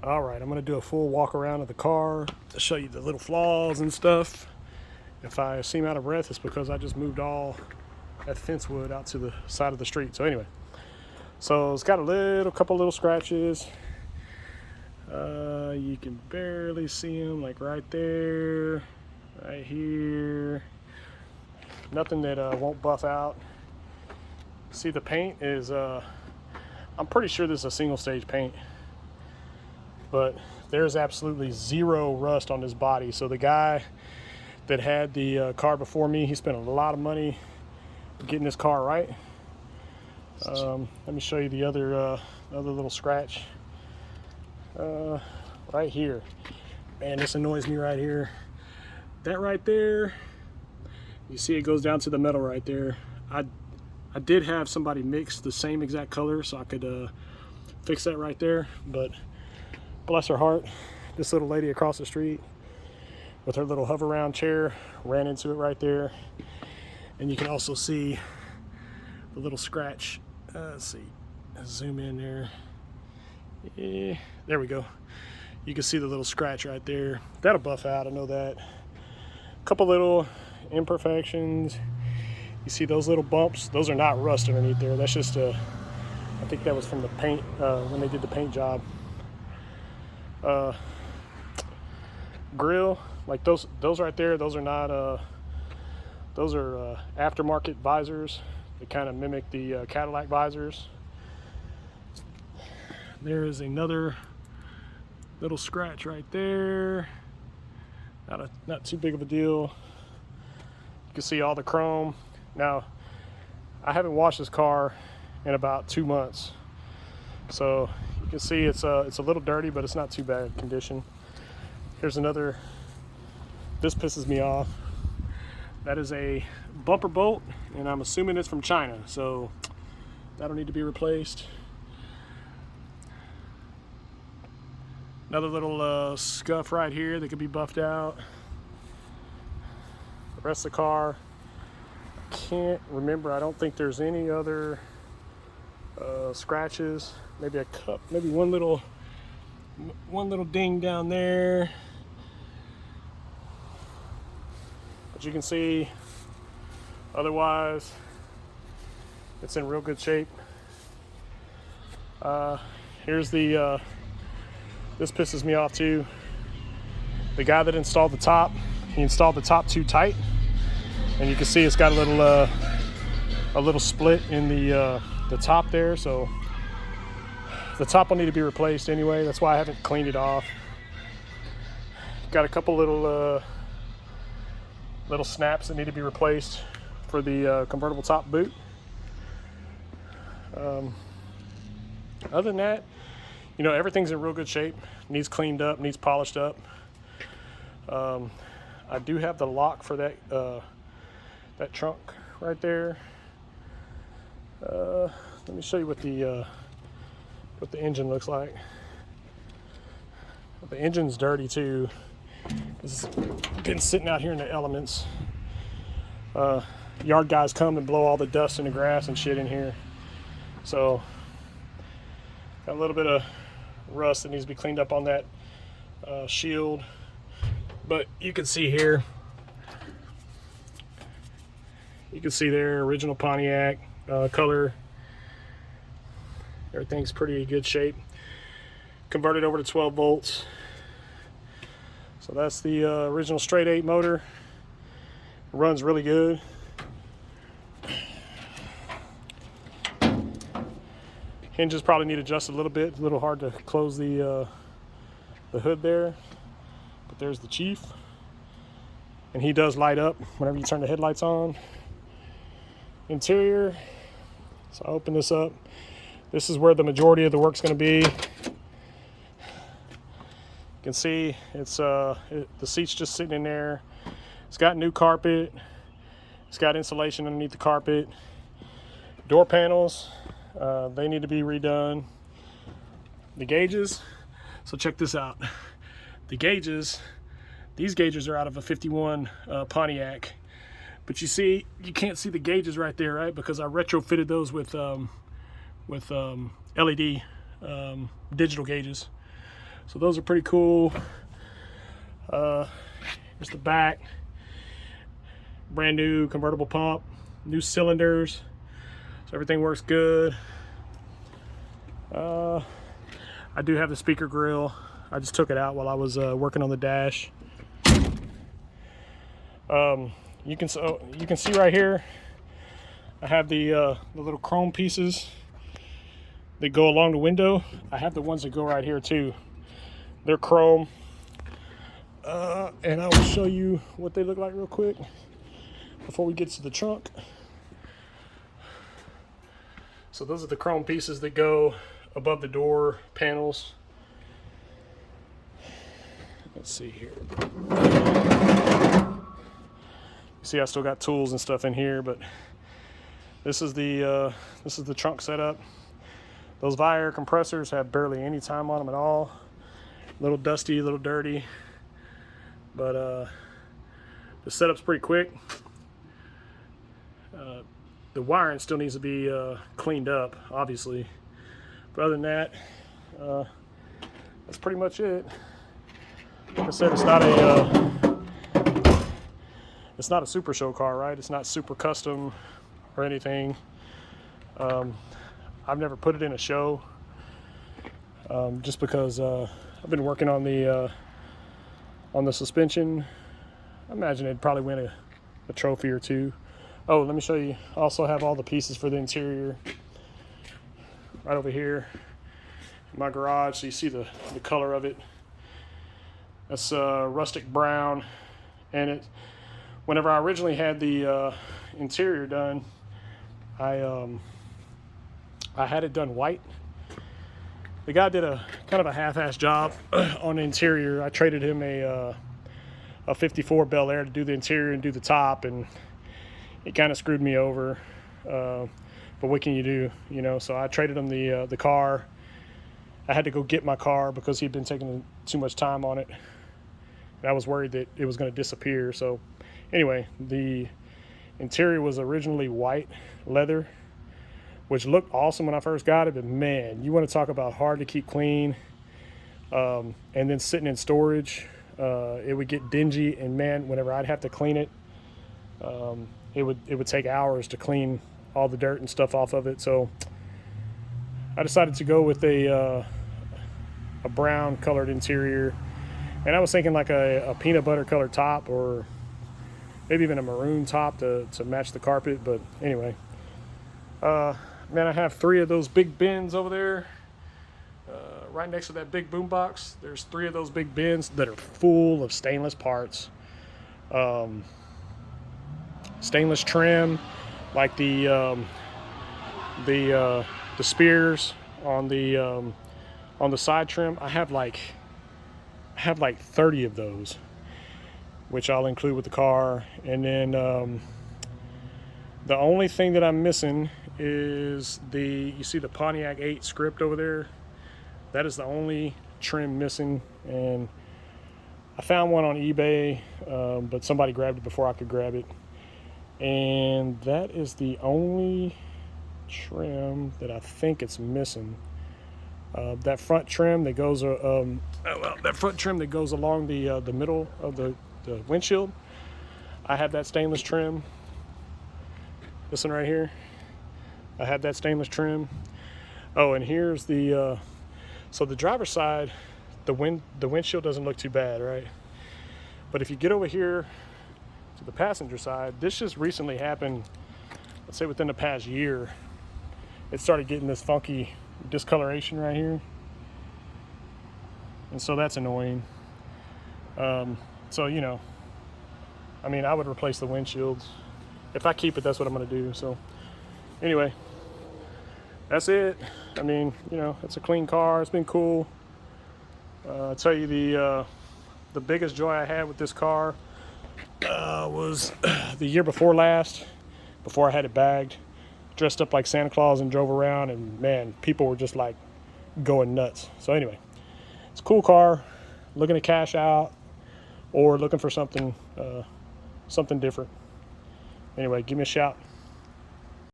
All right, I'm gonna do a full walk around of the car to show you the little flaws and stuff. If I seem out of breath, it's because I just moved all that fence wood out to the side of the street. So anyway, so it's got a couple little scratches. You can barely see them, like right there, right here. Nothing that won't buff out. See, the paint is, I'm pretty sure this is a single stage paint, but there's absolutely zero rust on this body. So the guy that had the car before me, he spent a lot of money getting this car right. Let me show you the other little scratch right here. Man, this annoys me right here. That right there, you see it goes down to the metal right there. I did have somebody mix the same exact color so I could fix that right there, but bless her heart, this little lady across the street with her little hover round chair ran into it right there. And you can also see the little scratch. Let's see, zoom in there. Yeah, there we go. You can see the little scratch right there. That'll buff out, I know that. A couple little imperfections. You see those little bumps? Those are not rust underneath there. That's just I think that was from the paint when they did the paint job. Grill, like those right there, those are not those are aftermarket visors. They kind of mimic the Cadillac visors. There is another little scratch right there. Not too big of a deal. You can see all the chrome. Now, I haven't washed this car in about 2 months, so you can see it's a little dirty, but it's not too bad condition. Here's another. This pisses me off. That is a bumper bolt, and I'm assuming it's from China, so that'll need to be replaced. Another little scuff right here that could be buffed out. The rest of the car, I can't remember. I don't think there's any other scratches. Maybe a cup, maybe one little ding down there. But you can see, otherwise, it's in real good shape. Here's the. This pisses me off too. The guy that installed the top, he installed the top too tight, and you can see it's got a little split in the top there. So the top will need to be replaced anyway. That's why I haven't cleaned it off. Got a couple little snaps that need to be replaced for the convertible top boot. Other than that, you know, everything's in real good shape. Needs cleaned up, needs polished up. I do have the lock for that trunk right there. Let me show you what the engine looks like. The engine's dirty too. It's been sitting out here in the elements. Yard guys come and blow all the dust in the grass and shit in here. So got a little bit of rust that needs to be cleaned up on that shield. But you can see here, you can see there, original Pontiac color. Everything's pretty good shape. Converted over to 12 volts. So that's the original straight 8 motor. It runs really good. Hinges probably need adjusted a little bit. A little hard to close the hood there. But there's the Chief. And he does light up whenever you turn the headlights on. Interior. So I open this up. This is where the majority of the work's going to be. You can see it's the seat's just sitting in there. It's got new carpet. It's got insulation underneath the carpet. Door panels, they need to be redone. The gauges, so check this out. The gauges, these gauges are out of a 51 Pontiac. But you see, you can't see the gauges right there, right? Because I retrofitted those with LED digital gauges. So those are pretty cool. Here's the back. Brand new convertible pump, new cylinders, so everything works good. I do have the speaker grill. I just took it out while I was working on the dash. You can see right here, I have the little chrome pieces that go along the window. I have the ones that go right here too. They're chrome, and I will show you what they look like real quick before we get to the trunk. So those are the chrome pieces that go above the door panels. Let's see here. You see I still got tools and stuff in here, but this is the trunk setup. Those Viair compressors have barely any time on them at all. A little dusty, a little dirty, but the setup's pretty quick. The wiring still needs to be cleaned up, obviously, but other than that, that's pretty much it. Like I said, it's not a super show car, right? It's not super custom or anything. I've never put it in a show, just because I've been working on the suspension. I imagine it'd probably win a trophy or two. Oh, let me show you. I also have all the pieces for the interior right over here in my garage, so you see the color of it. That's rustic brown, and whenever I originally had the interior done, I had it done white. The guy did a kind of a half-ass job on the interior. I traded him a 54 Bel Air to do the interior and do the top, and it kind of screwed me over. But what can you do, you know? So I traded him the car. I had to go get my car because he'd been taking too much time on it, and I was worried that it was going to disappear. So anyway, the interior was originally white leather, which looked awesome when I first got it, but man, you want to talk about hard to keep clean, and then sitting in storage, it would get dingy, and man, whenever I'd have to clean it, it would take hours to clean all the dirt and stuff off of it. So I decided to go with a brown colored interior, and I was thinking like a peanut butter colored top, or maybe even a maroon top to match the carpet. But anyway, man, I have 3 of those big bins over there, right next to that big boom box. There's 3 of those big bins that are full of stainless parts, stainless trim, like the spears on the side trim. I have like 30 of those, which I'll include with the car. And then the only thing that I'm missing is you see the Pontiac 8 script over there. That is the only trim missing, and I found one on eBay, but somebody grabbed it before I could grab it, and that is the only trim that I think it's missing. That front trim that goes along the middle of the windshield, I have that stainless trim. This one right here, I have that stainless trim. Oh, and here's so the driver's side, the windshield doesn't look too bad, right? But if you get over here to the passenger side, this just recently happened, let's say within the past year. It started getting this funky discoloration right here, and so that's annoying. So, you know, I mean, I would replace the windshields. If I keep it, that's what I'm going to do. So anyway, that's it. I mean, you know, it's a clean car. It's been cool. I'll tell you, the biggest joy I had with this car was the year before last, before I had it bagged, dressed up like Santa Claus and drove around, and man, people were just like going nuts. So anyway, it's a cool car. Looking to cash out or looking for something different. Anyway, give me a shout.